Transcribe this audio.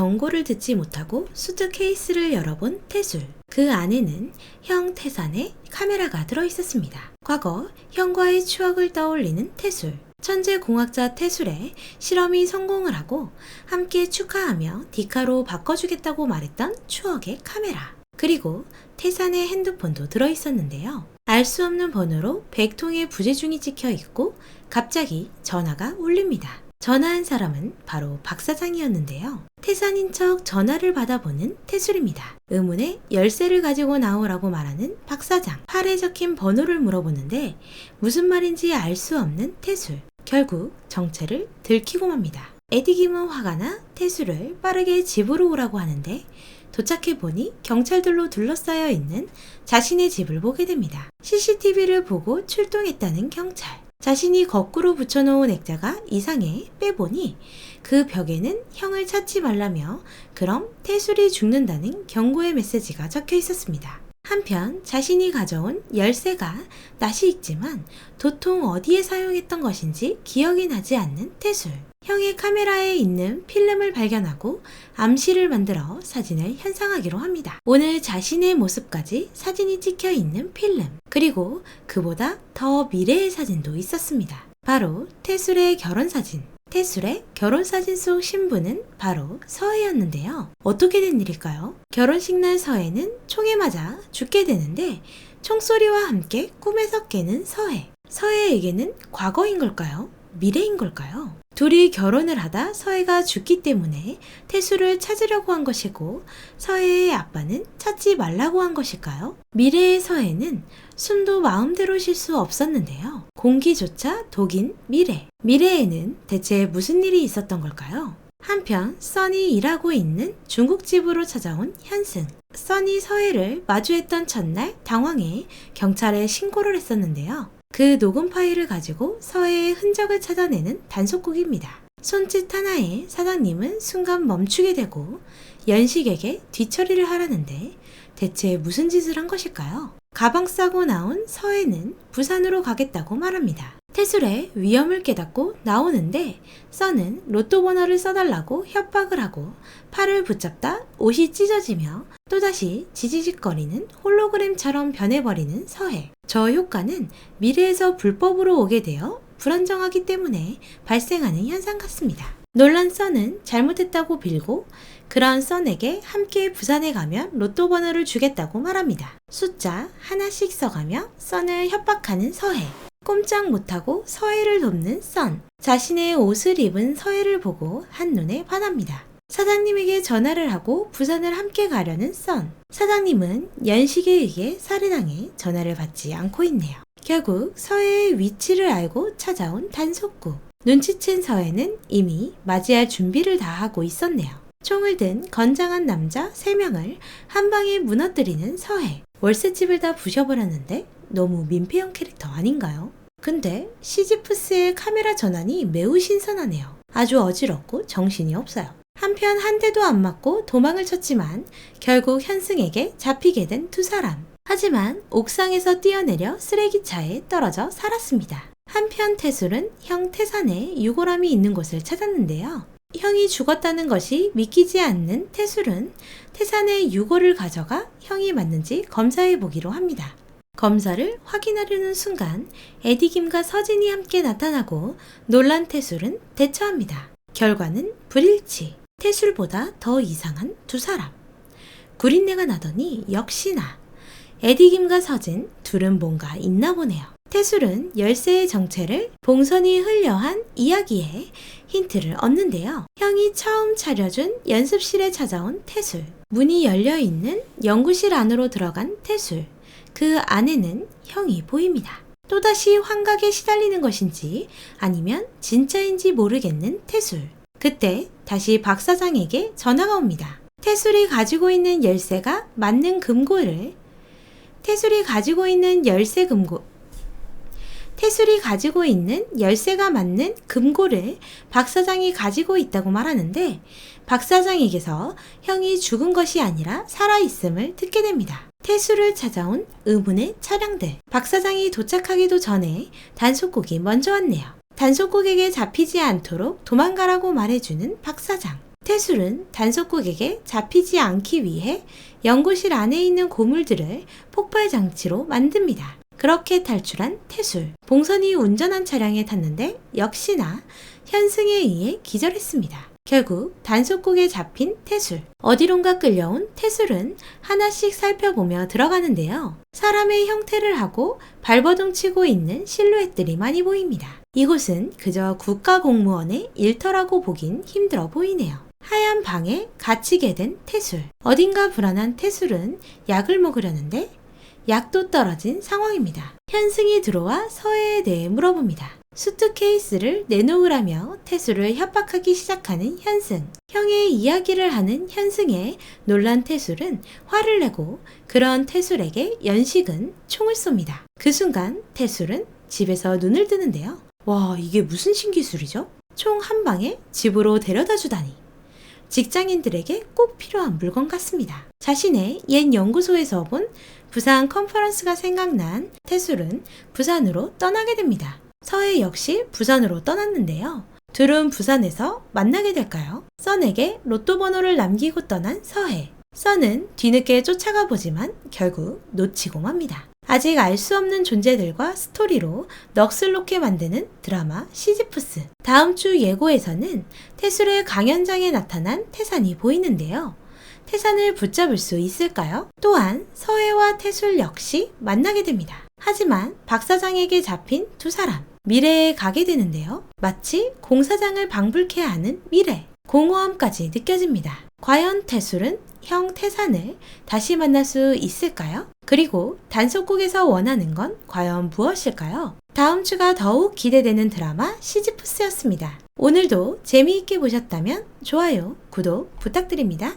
경고를 듣지 못하고 수트케이스를 열어본 태술. 그 안에는 형 태산의 카메라가 들어있었습니다. 과거 형과의 추억을 떠올리는 태술. 천재 공학자 태술의 실험이 성공을 하고 함께 축하하며 디카로 바꿔주겠다고 말했던 추억의 카메라. 그리고 태산의 핸드폰도 들어있었는데요. 알 수 없는 번호로 100통의 부재중이 찍혀 있고 갑자기 전화가 울립니다. 전화한 사람은 바로 박 사장이었는데요. 태산인 척 전화를 받아보는 태술입니다. 의문의 열쇠를 가지고 나오라고 말하는 박 사장. 팔에 적힌 번호를 물어보는데 무슨 말인지 알 수 없는 태술. 결국 정체를 들키고 맙니다. 에디김은 화가 나 태술을 빠르게 집으로 오라고 하는데 도착해보니 경찰들로 둘러싸여 있는 자신의 집을 보게 됩니다. CCTV를 보고 출동했다는 경찰. 자신이 거꾸로 붙여놓은 액자가 이상해 빼보니 그 벽에는 형을 찾지 말라며 그럼 태술이 죽는다는 경고의 메시지가 적혀 있었습니다. 한편 자신이 가져온 열쇠가 낯이 익지만 도통 어디에 사용했던 것인지 기억이 나지 않는 태술. 형의 카메라에 있는 필름을 발견하고 암시를 만들어 사진을 현상하기로 합니다. 오늘 자신의 모습까지 사진이 찍혀 있는 필름. 그리고 그보다 더 미래의 사진도 있었습니다. 바로 태술의 결혼사진. 태술의 결혼사진 속 신부는 바로 서해였는데요. 어떻게 된 일일까요? 결혼식 날 서해는 총에 맞아 죽게 되는데 총소리와 함께 꿈에서 깨는 서해. 서해에게는 과거인 걸까요? 미래인 걸까요? 둘이 결혼을 하다 서해가 죽기 때문에 태술을 찾으려고 한 것이고 서해의 아빠는 찾지 말라고 한 것일까요? 미래의 서해는 숨도 마음대로 쉴 수 없었는데요. 공기조차 독인 미래. 미래에는 대체 무슨 일이 있었던 걸까요? 한편 써니 일하고 있는 중국집으로 찾아온 현승. 써니 서해를 마주했던 첫날 당황해 경찰에 신고를 했었는데요. 그 녹음 파일을 가지고 서해의 흔적을 찾아내는 단속국입니다. 손짓 하나에 사장님은 순간 멈추게 되고 연식에게 뒤처리를 하라는데 대체 무슨 짓을 한 것일까요? 가방 싸고 나온 서해는 부산으로 가겠다고 말합니다. 태술의 위험을 깨닫고 나오는데 써는 로또 번호를 써달라고 협박을 하고 팔을 붙잡다 옷이 찢어지며 또다시 지지직거리는 홀로그램처럼 변해버리는 서해. 저 효과는 미래에서 불법으로 오게 되어 불안정하기 때문에 발생하는 현상 같습니다. 놀란 써는 잘못했다고 빌고 그런 써에게 함께 부산에 가면 로또 번호를 주겠다고 말합니다. 숫자 하나씩 써가며 써를 협박하는 서해. 꼼짝 못하고 서해를 돕는 선. 자신의 옷을 입은 서해를 보고 한눈에 반합니다. 사장님에게 전화를 하고 부산을 함께 가려는 선. 사장님은 연식에 의해 살해당해 전화를 받지 않고 있네요. 결국 서해의 위치를 알고 찾아온 단속국. 눈치챈 서해는 이미 맞이할 준비를 다 하고 있었네요. 총을 든 건장한 남자 3명을 한 방에 무너뜨리는 서해. 월세집을 다 부셔버렸는데 너무 민폐형 캐릭터 아닌가요? 근데 시지프스의 카메라 전환이 매우 신선하네요. 아주 어지럽고 정신이 없어요. 한편 한 대도 안 맞고 도망을 쳤지만 결국 현승에게 잡히게 된 두 사람. 하지만 옥상에서 뛰어내려 쓰레기차에 떨어져 살았습니다. 한편 태술은 형 태산에 유골함이 있는 곳을 찾았는데요. 형이 죽었다는 것이 믿기지 않는 태술은 태산의 유골을 가져가 형이 맞는지 검사해 보기로 합니다. 검사를 확인하려는 순간 에디김과 서진이 함께 나타나고 놀란 태술은 대처합니다. 결과는 불일치. 태술보다 더 이상한 두 사람. 구린내가 나더니 역시나 에디김과 서진 둘은 뭔가 있나 보네요. 태술은 열쇠의 정체를 봉선이 흘려한 이야기에 힌트를 얻는데요. 형이 처음 차려준 연습실에 찾아온 태술. 문이 열려있는 연구실 안으로 들어간 태술. 그 안에는 형이 보입니다. 또다시 환각에 시달리는 것인지 아니면 진짜인지 모르겠는 태술. 그때 다시 박 사장에게 전화가 옵니다. 태술이 가지고 있는 열쇠가 맞는 금고를 태술이 가지고 있는 열쇠가 맞는 금고를 박 사장이 가지고 있다고 말하는데 박 사장에게서 형이 죽은 것이 아니라 살아있음을 듣게 됩니다. 태술을 찾아온 의문의 차량들. 박 사장이 도착하기도 전에 단속국이 먼저 왔네요. 단속국에게 잡히지 않도록 도망가라고 말해주는 박 사장. 태술은 단속국에게 잡히지 않기 위해 연구실 안에 있는 고물들을 폭발 장치로 만듭니다. 그렇게 탈출한 태술. 봉선이 운전한 차량에 탔는데 역시나 현승에 의해 기절했습니다. 결국 단속국에 잡힌 태술. 어디론가 끌려온 태술은 하나씩 살펴보며 들어가는데요. 사람의 형태를 하고 발버둥 치고 있는 실루엣들이 많이 보입니다. 이곳은 그저 국가공무원의 일터라고 보긴 힘들어 보이네요. 하얀 방에 갇히게 된 태술. 어딘가 불안한 태술은 약을 먹으려는데 약도 떨어진 상황입니다. 현승이 들어와 서해에 대해 물어봅니다. 수트케이스를 내놓으라며 태술을 협박하기 시작하는 현승. 형의 이야기를 하는 현승에 놀란 태술은 화를 내고 그런 태술에게 연식은 총을 쏩니다. 그 순간 태술은 집에서 눈을 뜨는데요. 와, 이게 무슨 신기술이죠? 총 한 방에 집으로 데려다 주다니. 직장인들에게 꼭 필요한 물건 같습니다. 자신의 옛 연구소에서 본 부산 컨퍼런스가 생각난 태술은 부산으로 떠나게 됩니다. 서해 역시 부산으로 떠났는데요. 둘은 부산에서 만나게 될까요? 썬에게 로또 번호를 남기고 떠난 서해. 썬은 뒤늦게 쫓아가 보지만 결국 놓치고 맙니다. 아직 알 수 없는 존재들과 스토리로 넋을 놓게 만드는 드라마 시지프스. 다음 주 예고에서는 태술의 강연장에 나타난 태산이 보이는데요. 태산을 붙잡을 수 있을까요? 또한 서해와 태술 역시 만나게 됩니다. 하지만 박 사장에게 잡힌 두 사람. 미래에 가게 되는데요. 마치 공사장을 방불케 하는 미래. 공허함까지 느껴집니다. 과연 태술은 형 태산을 다시 만날 수 있을까요? 그리고 단속국에서 원하는 건 과연 무엇일까요? 다음 주가 더욱 기대되는 드라마 시지프스였습니다. 오늘도 재미있게 보셨다면 좋아요, 구독 부탁드립니다.